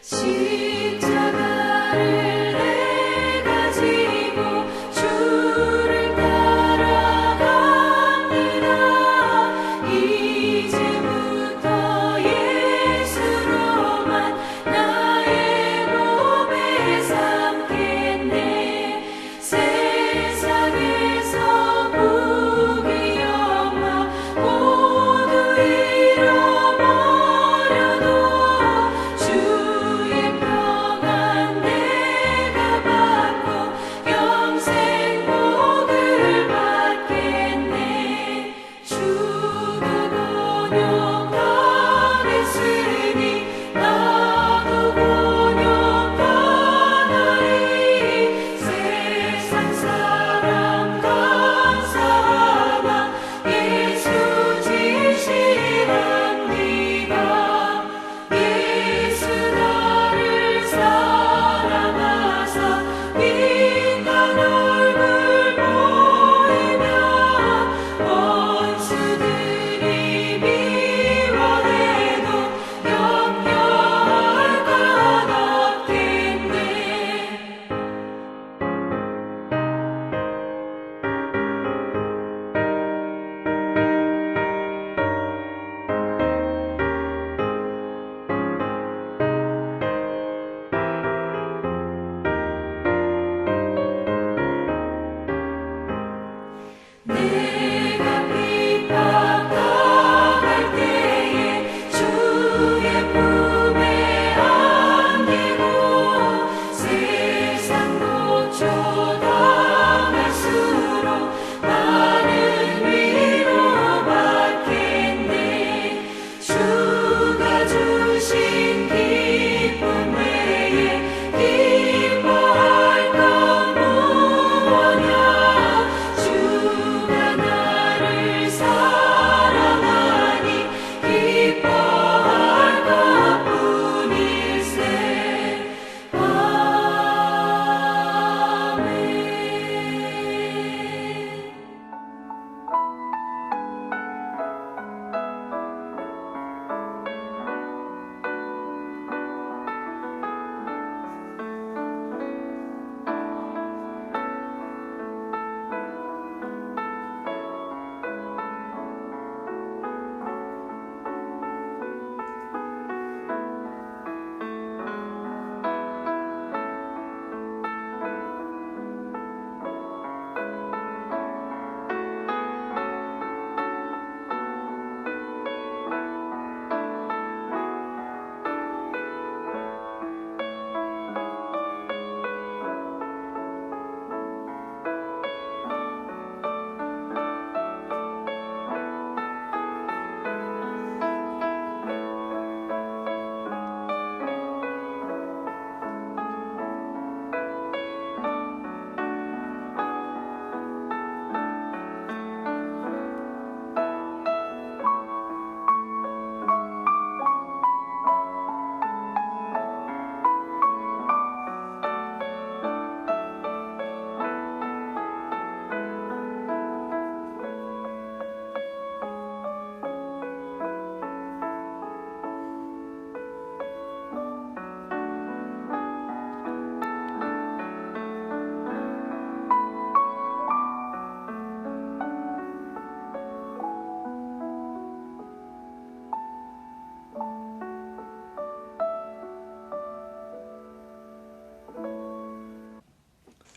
십자가를 내가 지고 주를 따라갑니다. 이제부터 예수로만 나의 몸에 삼겠네. 세상에서 부귀 영화 모두 잃어버려도 주의 평안 내가 받고 영생 복을 받겠네. 주도 곤욕당했으니 나도 곤욕당하리. 세상 사람 감사하나 예수 진실합니다. 예수 나를 사랑하사 빛난 얼굴 보이며 원수들이 미워해도 염려할 것 없겠네. 내가 핍박당할 때에 주의 품에 안기고 세상 고초당할수록 많은 위로 받겠네. 주가 주신 기쁨 외에 기뻐할 것 무엇냐. 주가 나를 사랑하니 기뻐할 것뿐일세. 아멘.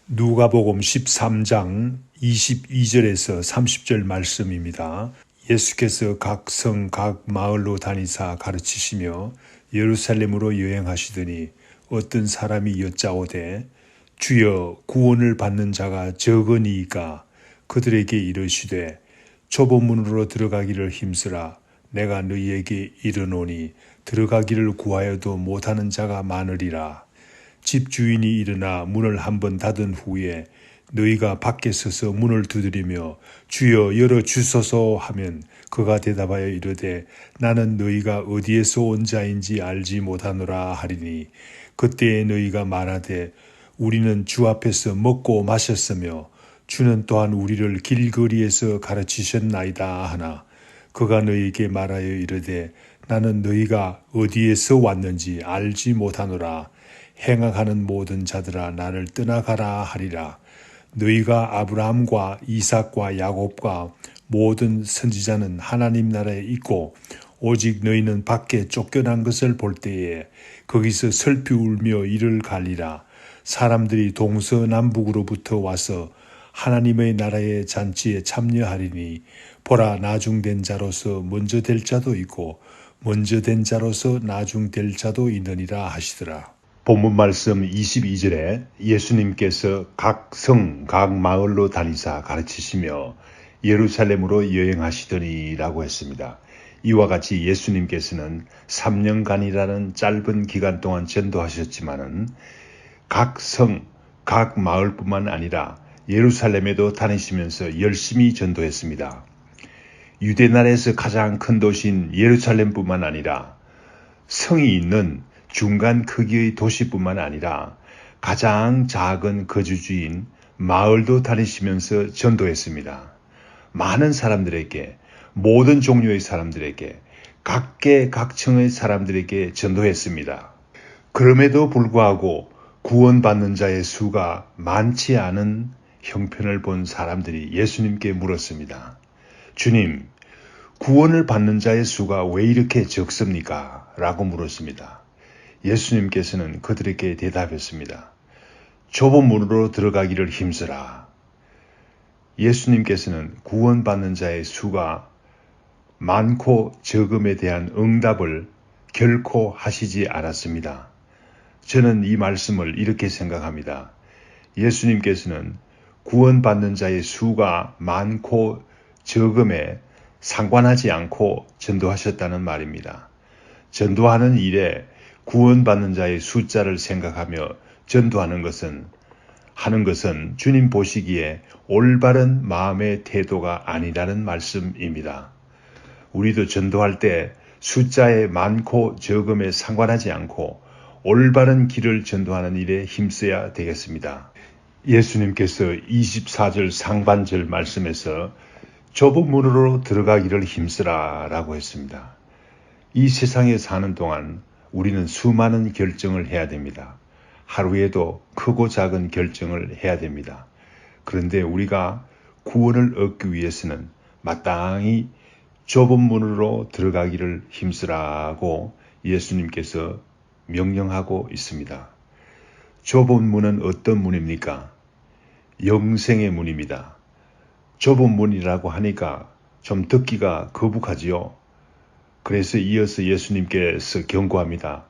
누가복음 13장 22절에서 30절 말씀입니다. 예수께서 각 성, 각 마을로 다니사 가르치시며 예루살렘으로 여행하시더니 어떤 사람이 여짜오되 주여 구원을 받는 자가 적으니이까. 그들에게 이르시되 좁은 문으로 들어가기를 힘쓰라. 내가 너희에게 이르노니 들어가기를 구하여도 못하는 자가 많으리라. 집주인이 일어나 문을 한번 닫은 후에 너희가 밖에 서서 문을 두드리며 주여 열어주소서 하면 그가 대답하여 이르되 나는 너희가 어디에서 온 자인지 알지 못하노라 하리니 그때에 너희가 말하되 우리는 주 앞에서 먹고 마셨으며 주는 또한 우리를 길거리에서 가르치셨나이다 하나 그가 너희에게 말하여 이르되 나는 너희가 어디에서 왔는지 알지 못하노라. 행악하는 모든 자들아 나를 떠나가라 하리라. 너희가 아브라함과 이삭과 야곱과 모든 선지자는 하나님 나라에 있고 오직 너희는 밖에 쫓겨난 것을 볼 때에 거기서 슬피 울며 이를 갈리라. 사람들이 동서남북으로부터 와서 하나님의 나라의 잔치에 참여하리니 보라 나중된 자로서 먼저 될 자도 있고 먼저 된 자로서 나중될 자도 있느니라 하시더라. 본문 말씀 22절에 예수님께서 각 성, 각 마을로 다니사 가르치시며 예루살렘으로 여행하시더니 라고 했습니다. 이와 같이 예수님께서는 3년간이라는 짧은 기간 동안 전도하셨지만은 각 성, 각 마을뿐만 아니라 예루살렘에도 다니시면서 열심히 전도했습니다. 유대 나라에서 가장 큰 도시인 예루살렘뿐만 아니라 성이 있는 중간 크기의 도시뿐만 아니라 가장 작은 거주지인 마을도 다니시면서 전도했습니다. 많은 사람들에게, 모든 종류의 사람들에게, 각계 각층의 사람들에게 전도했습니다. 그럼에도 불구하고 구원받는 자의 수가 많지 않은 형편을 본 사람들이 예수님께 물었습니다. 주님, 구원을 받는 자의 수가 왜 이렇게 적습니까? 라고 물었습니다. 예수님께서는 그들에게 대답했습니다. 좁은 문으로 들어가기를 힘쓰라. 예수님께서는 구원받는 자의 수가 많고 적음에 대한 응답을 결코 하시지 않았습니다. 저는 이 말씀을 이렇게 생각합니다. 예수님께서는 구원받는 자의 수가 많고 적음에 상관하지 않고 전도하셨다는 말입니다. 전도하는 일에 구원받는 자의 숫자를 생각하며 전도하는 것은 주님 보시기에 올바른 마음의 태도가 아니라는 말씀입니다. 우리도 전도할 때 숫자에 많고 적음에 상관하지 않고 올바른 길을 전도하는 일에 힘써야 되겠습니다. 예수님께서 24절 상반절 말씀에서 좁은 문으로 들어가기를 힘쓰라 라고 했습니다. 이 세상에 사는 동안 우리는 수많은 결정을 해야 됩니다. 하루에도 크고 작은 결정을 해야 됩니다. 그런데 우리가 구원을 얻기 위해서는 마땅히 좁은 문으로 들어가기를 힘쓰라고 예수님께서 명령하고 있습니다. 좁은 문은 어떤 문입니까? 영생의 문입니다. 좁은 문이라고 하니까 좀 듣기가 거북하지요. 그래서 이어서 예수님께서 경고합니다.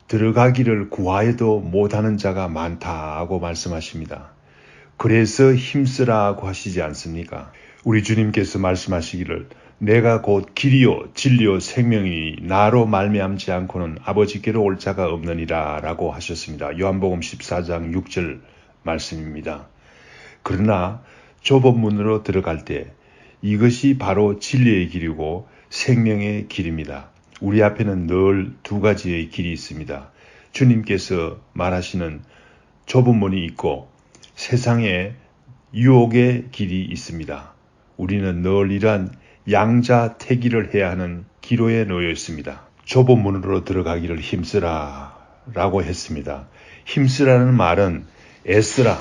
들어가기를 구하여도 못하는 자가 많다고 말씀하십니다. 그래서 힘쓰라고 하시지 않습니까? 우리 주님께서 말씀하시기를 내가 곧 길이요 진리요 생명이니 나로 말미암지 않고는 아버지께로 올 자가 없느니라 라고 하셨습니다. 요한복음 14장 6절 말씀입니다. 그러나 좁은 문으로 들어갈 때 이것이 바로 진리의 길이고 생명의 길입니다. 우리 앞에는 늘 두 가지의 길이 있습니다. 주님께서 말하시는 좁은 문이 있고 세상에 유혹의 길이 있습니다. 우리는 늘 이러한 양자택일을 해야 하는 기로에 놓여 있습니다. 좁은 문으로 들어가기를 힘쓰라 라고 했습니다. 힘쓰라는 말은 애쓰라,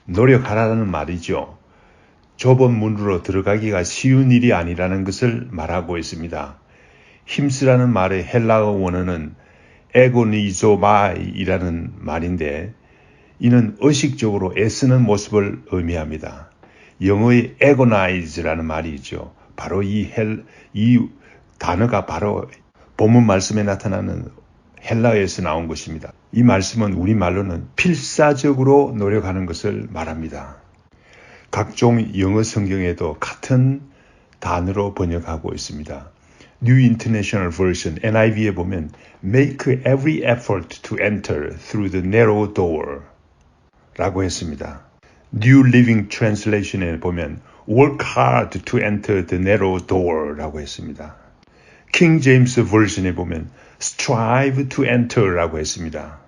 노력하라는 말이죠. 좁은 문으로 들어가기가 쉬운 일이 아니라는 것을 말하고 있습니다. 힘쓰라는 말의 헬라어 원어는 에고니조마이라는 말인데 이는 의식적으로 애쓰는 모습을 의미합니다. 영어의 agonize라는 말이 있죠. 바로 이 단어가 바로 본문 말씀에 나타나는 헬라어에서 나온 것입니다. 이 말씀은 우리말로는 필사적으로 노력하는 것을 말합니다. 각종 영어 성경에도 같은 단어로 번역하고 있습니다. New International Version, NIV에 보면 Make every effort to enter through the narrow door 라고 했습니다. New Living Translation에 보면 Work hard to enter the narrow door 라고 했습니다. King James Version에 보면 Strive to enter 라고 했습니다.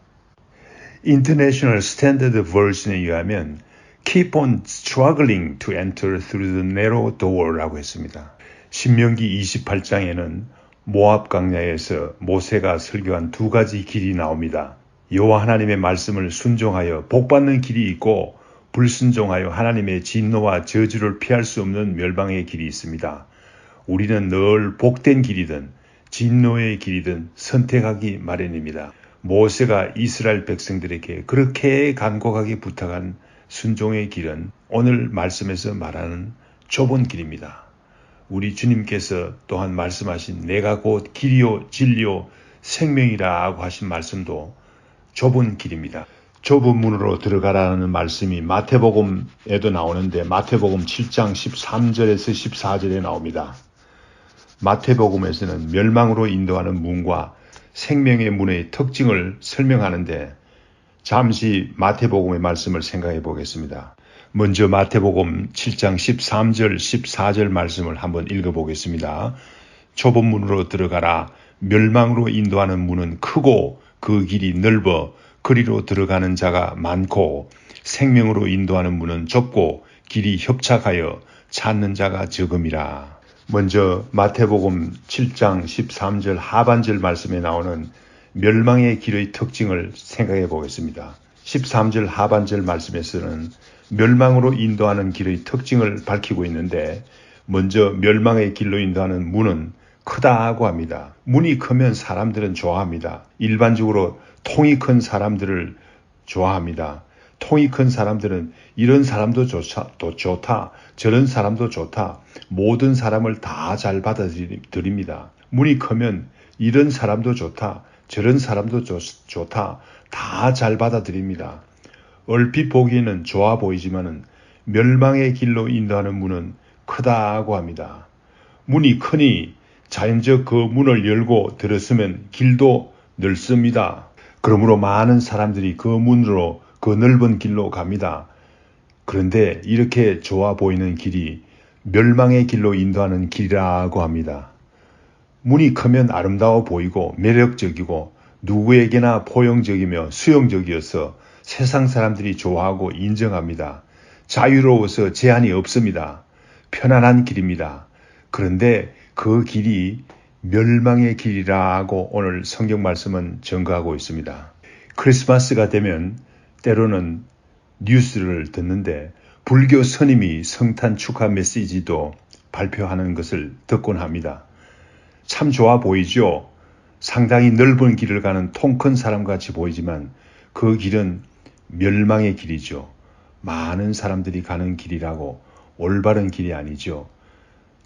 International Standard Version에 의하면 Keep on struggling to enter through the narrow door 라고 했습니다. 신명기 28장에는 모압 광야에서 모세가 설교한 두 가지 길이 나옵니다. 여호와 하나님의 말씀을 순종하여 복받는 길이 있고 불순종하여 하나님의 진노와 저주를 피할 수 없는 멸망의 길이 있습니다. 우리는 늘 복된 길이든 진노의 길이든 선택하기 마련입니다. 모세가 이스라엘 백성들에게 그렇게 간곡하게 부탁한 순종의 길은 오늘 말씀에서 말하는 좁은 길입니다. 우리 주님께서 또한 말씀하신 내가 곧 길이요 진리요 생명이라고 하신 말씀도 좁은 길입니다. 좁은 문으로 들어가라는 말씀이 마태복음에도 나오는데 마태복음 7장 13절에서 14절에 나옵니다. 마태복음에서는 멸망으로 인도하는 문과 생명의 문의 특징을 설명하는데 잠시 마태복음의 말씀을 생각해 보겠습니다. 먼저 마태복음 7장 13절 14절 말씀을 한번 읽어보겠습니다. 좁은 문으로 들어가라. 멸망으로 인도하는 문은 크고 그 길이 넓어 그리로 들어가는 자가 많고 생명으로 인도하는 문은 좁고 길이 협착하여 찾는 자가 적음이라. 먼저 마태복음 7장 13절 하반절 말씀에 나오는 멸망의 길의 특징을 생각해 보겠습니다. 13절 하반절 말씀에서는 멸망으로 인도하는 길의 특징을 밝히고 있는데 먼저 멸망의 길로 인도하는 문은 크다고 합니다. 문이 크면 사람들은 좋아합니다. 일반적으로 통이 큰 사람들을 좋아합니다. 통이 큰 사람들은 이런 사람도 좋다, 저런 사람도 좋다, 모든 사람을 다 잘 받아들입니다. 문이 크면 이런 사람도 좋다, 저런 사람도 좋다, 다 잘 받아들입니다. 얼핏 보기에는 좋아 보이지만은 멸망의 길로 인도하는 문은 크다고 합니다. 문이 크니 자연적 그 문을 열고 들었으면 길도 넓습니다. 그러므로 많은 사람들이 그 문으로 그 넓은 길로 갑니다. 그런데 이렇게 좋아 보이는 길이 멸망의 길로 인도하는 길이라고 합니다. 문이 크면 아름다워 보이고 매력적이고 누구에게나 포용적이며 수용적이어서 세상 사람들이 좋아하고 인정합니다. 자유로워서 제한이 없습니다. 편안한 길입니다. 그런데 그 길이 멸망의 길이라고 오늘 성경 말씀은 증거하고 있습니다. 크리스마스가 되면 때로는 뉴스를 듣는데 불교 스님이 성탄 축하 메시지도 발표하는 것을 듣곤 합니다. 참 좋아 보이죠? 상당히 넓은 길을 가는 통 큰 사람같이 보이지만 그 길은 멸망의 길이죠. 많은 사람들이 가는 길이라고 올바른 길이 아니죠.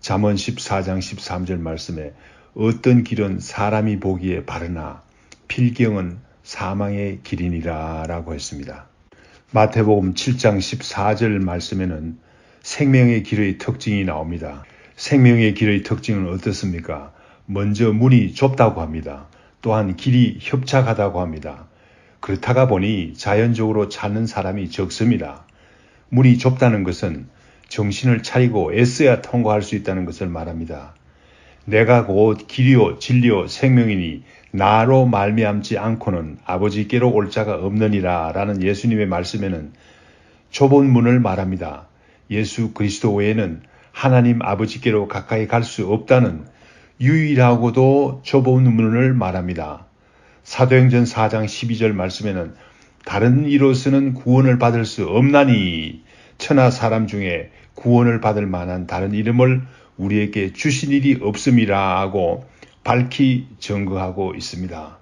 잠언 14장 13절 말씀에 어떤 길은 사람이 보기에 바르나 필경은 사망의 길이니라 라고 했습니다. 마태복음 7장 14절 말씀에는 생명의 길의 특징이 나옵니다. 생명의 길의 특징은 어떻습니까? 먼저 문이 좁다고 합니다. 또한 길이 협착하다고 합니다. 그렇다가 보니 자연적으로 찾는 사람이 적습니다. 문이 좁다는 것은 정신을 차리고 애써야 통과할 수 있다는 것을 말합니다. 내가 곧 길이요 진리요 생명이니 나로 말미암지 않고는 아버지께로 올 자가 없느니라 라는 예수님의 말씀에는 좁은 문을 말합니다. 예수 그리스도 외에는 하나님 아버지께로 가까이 갈 수 없다는 유일하고도 좁은 문을 말합니다. 사도행전 4장 12절 말씀에는 다른 이로서는 구원을 받을 수 없나니 천하 사람 중에 구원을 받을 만한 다른 이름을 우리에게 주신 일이 없음이라 하고 밝히 증거하고 있습니다.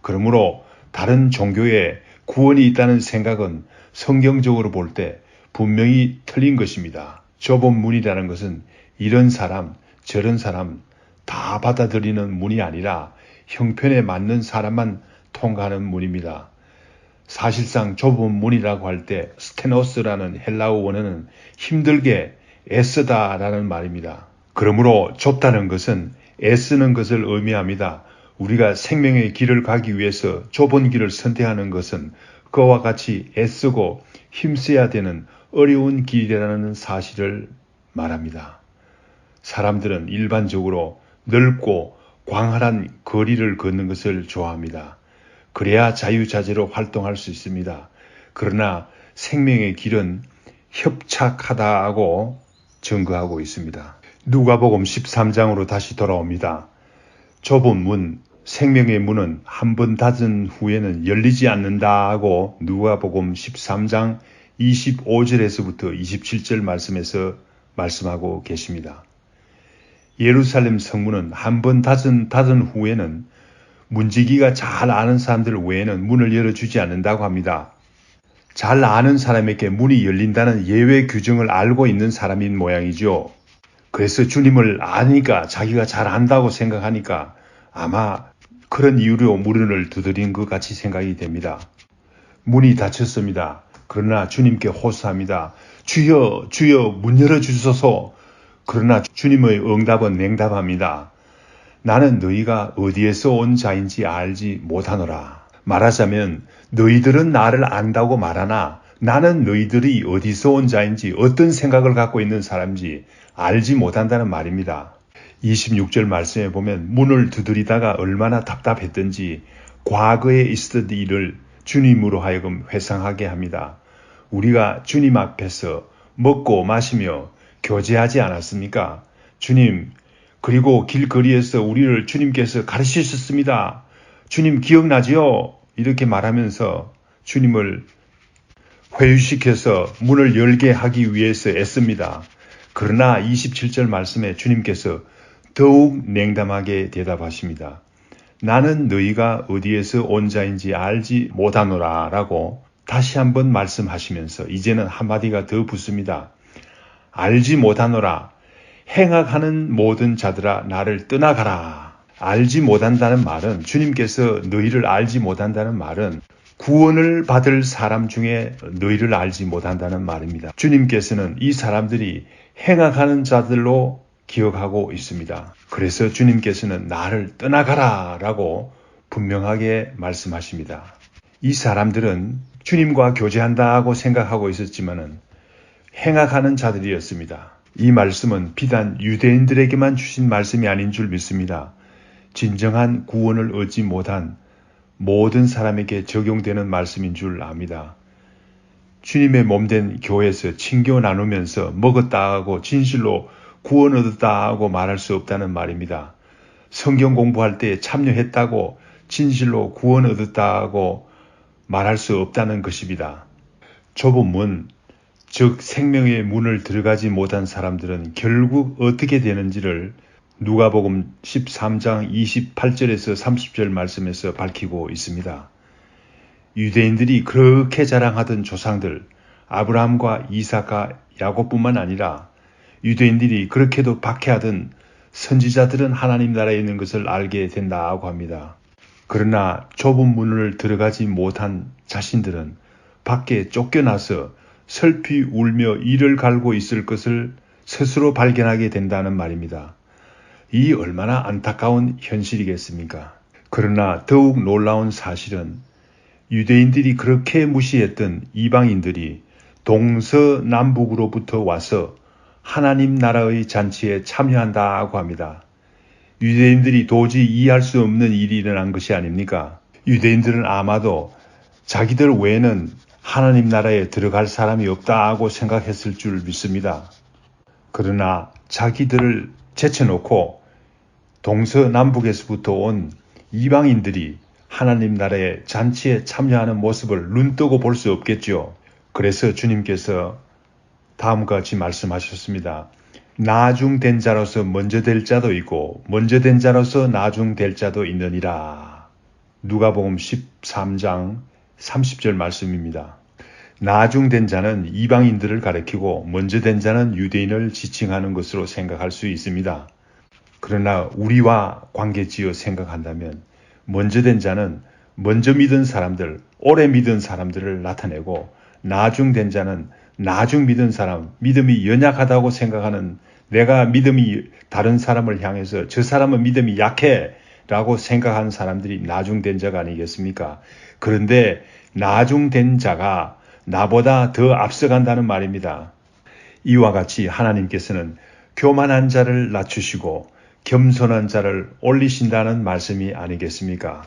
그러므로 다른 종교에 구원이 있다는 생각은 성경적으로 볼 때 분명히 틀린 것입니다. 좁은 문이라는 것은 이런 사람, 저런 사람 다 받아들이는 문이 아니라 형편에 맞는 사람만 통과하는 문입니다. 사실상 좁은 문이라고 할 때 스테노스라는 헬라어 원어는 힘들게 애쓰다라는 말입니다. 그러므로 좁다는 것은 애쓰는 것을 의미합니다. 우리가 생명의 길을 가기 위해서 좁은 길을 선택하는 것은 그와 같이 애쓰고 힘써야 되는 어려운 길이라는 사실을 말합니다. 사람들은 일반적으로 넓고 광활한 거리를 걷는 것을 좋아합니다. 그래야 자유자재로 활동할 수 있습니다. 그러나 생명의 길은 협착하다고 증거하고 있습니다. 누가복음 13장으로 다시 돌아옵니다. 좁은 문, 생명의 문은 한 번 닫은 후에는 열리지 않는다고 누가복음 13장 25절에서부터 27절 말씀에서 말씀하고 계십니다. 예루살렘 성문은 한 번 닫은 후에는 문지기가 잘 아는 사람들 외에는 문을 열어주지 않는다고 합니다. 잘 아는 사람에게 문이 열린다는 예외 규정을 알고 있는 사람인 모양이죠. 그래서 주님을 아니까 자기가 잘 안다고 생각하니까 아마 그런 이유로 문을 두드린 것 같이 생각이 됩니다. 문이 닫혔습니다. 그러나 주님께 호소합니다. 주여, 주여, 문 열어주소서. 그러나 주님의 응답은 냉담합니다. 나는 너희가 어디에서 온 자인지 알지 못하노라. 말하자면 너희들은 나를 안다고 말하나 나는 너희들이 어디서 온 자인지 어떤 생각을 갖고 있는 사람인지 알지 못한다는 말입니다. 26절 말씀에 보면 문을 두드리다가 얼마나 답답했던지 과거에 있었던 일을 주님으로 하여금 회상하게 합니다. 우리가 주님 앞에서 먹고 마시며 교제하지 않았습니까? 주님, 그리고 길거리에서 우리를 주님께서 가르치셨습니다. 주님 기억나지요? 이렇게 말하면서 주님을 회유시켜서 문을 열게 하기 위해서 애씁니다. 그러나 27절 말씀에 주님께서 더욱 냉담하게 대답하십니다. 나는 너희가 어디에서 온 자인지 알지 못하노라 라고 다시 한번 말씀하시면서 이제는 한마디가 더 붙습니다. 알지 못하노라. 행악하는 모든 자들아 나를 떠나가라. 알지 못한다는 말은 주님께서 너희를 알지 못한다는 말은 구원을 받을 사람 중에 너희를 알지 못한다는 말입니다. 주님께서는 이 사람들이 행악하는 자들로 기억하고 있습니다. 그래서 주님께서는 나를 떠나가라 라고 분명하게 말씀하십니다. 이 사람들은 주님과 교제한다고 생각하고 있었지만은 행악하는 자들이었습니다. 이 말씀은 비단 유대인들에게만 주신 말씀이 아닌 줄 믿습니다. 진정한 구원을 얻지 못한 모든 사람에게 적용되는 말씀인 줄 압니다. 주님의 몸된 교회에서 친교 나누면서 먹었다 하고 진실로 구원 얻었다 하고 말할 수 없다는 말입니다. 성경 공부할 때 참여했다고 진실로 구원 얻었다 하고 말할 수 없다는 것입니다. 좁은 문, 즉 생명의 문을 들어가지 못한 사람들은 결국 어떻게 되는지를 누가복음 13장 28절에서 30절 말씀에서 밝히고 있습니다. 유대인들이 그렇게 자랑하던 조상들 아브라함과 이삭과 야곱뿐만 아니라 유대인들이 그렇게도 박해하던 선지자들은 하나님 나라에 있는 것을 알게 된다고 합니다. 그러나 좁은 문을 들어가지 못한 자신들은 밖에 쫓겨나서 슬피 울며 이를 갈고 있을 것을 스스로 발견하게 된다는 말입니다. 이 얼마나 안타까운 현실이겠습니까? 그러나 더욱 놀라운 사실은 유대인들이 그렇게 무시했던 이방인들이 동서남북으로부터 와서 하나님 나라의 잔치에 참여한다고 합니다. 유대인들이 도저히 이해할 수 없는 일이 일어난 것이 아닙니까? 유대인들은 아마도 자기들 외에는 하나님 나라에 들어갈 사람이 없다고 생각했을 줄 믿습니다. 그러나 자기들을 제쳐놓고 동서남북에서부터 온 이방인들이 하나님 나라의 잔치에 참여하는 모습을 눈뜨고 볼 수 없겠죠. 그래서 주님께서 다음과 같이 말씀하셨습니다. 나중된 자로서 먼저 될 자도 있고 먼저 된 자로서 나중될 자도 있느니라. 누가복음 13장 30절 말씀입니다. 나중된 자는 이방인들을 가리키고 먼저 된 자는 유대인을 지칭하는 것으로 생각할 수 있습니다. 그러나 우리와 관계지어 생각한다면 먼저 된 자는 먼저 믿은 사람들, 오래 믿은 사람들을 나타내고 나중된 자는 나중 믿은 사람, 믿음이 연약하다고 생각하는 내가 믿음이 다른 사람을 향해서 저 사람은 믿음이 약해 라고 생각하는 사람들이 나중된 자가 아니겠습니까? 그런데 나중된 자가 나보다 더 앞서간다는 말입니다. 이와 같이 하나님께서는 교만한 자를 낮추시고 겸손한 자를 올리신다는 말씀이 아니겠습니까?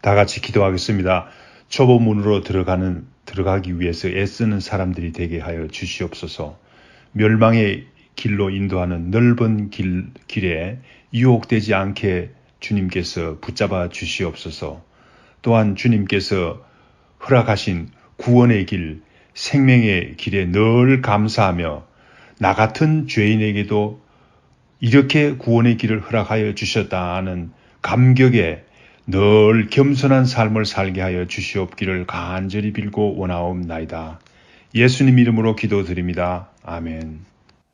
다 같이 기도하겠습니다. 좁은 문으로 들어가기 위해서 애쓰는 사람들이 되게 하여 주시옵소서. 멸망의 길로 인도하는 넓은 길에 유혹되지 않게 주님께서 붙잡아 주시옵소서. 또한 주님께서 허락하신 구원의 길, 생명의 길에 늘 감사하며 나 같은 죄인에게도 이렇게 구원의 길을 허락하여 주셨다는 감격에 늘 겸손한 삶을 살게 하여 주시옵기를 간절히 빌고 원하옵나이다. 예수님 이름으로 기도드립니다. 아멘.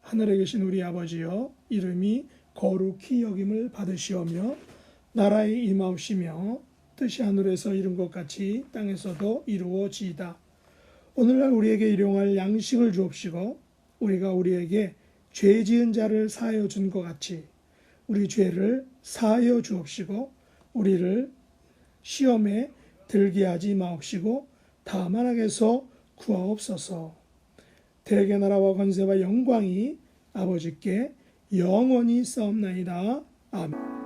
하늘에 계신 우리 아버지여, 이름이 거룩히 여김을 받으시오며 나라의 임하옵시며 뜻이 하늘에서 이룬 것 같이 땅에서도 이루어지이다. 오늘날 우리에게 일용할 양식을 주옵시고 우리가 우리에게 죄 지은 자를 사하여 준 것 같이 우리 죄를 사하여 주옵시고 우리를 시험에 들게 하지 마옵시고 다만 악에서 구하옵소서. 대개 나라와 권세와 영광이 아버지께 영원히 싸움나이다. 아멘.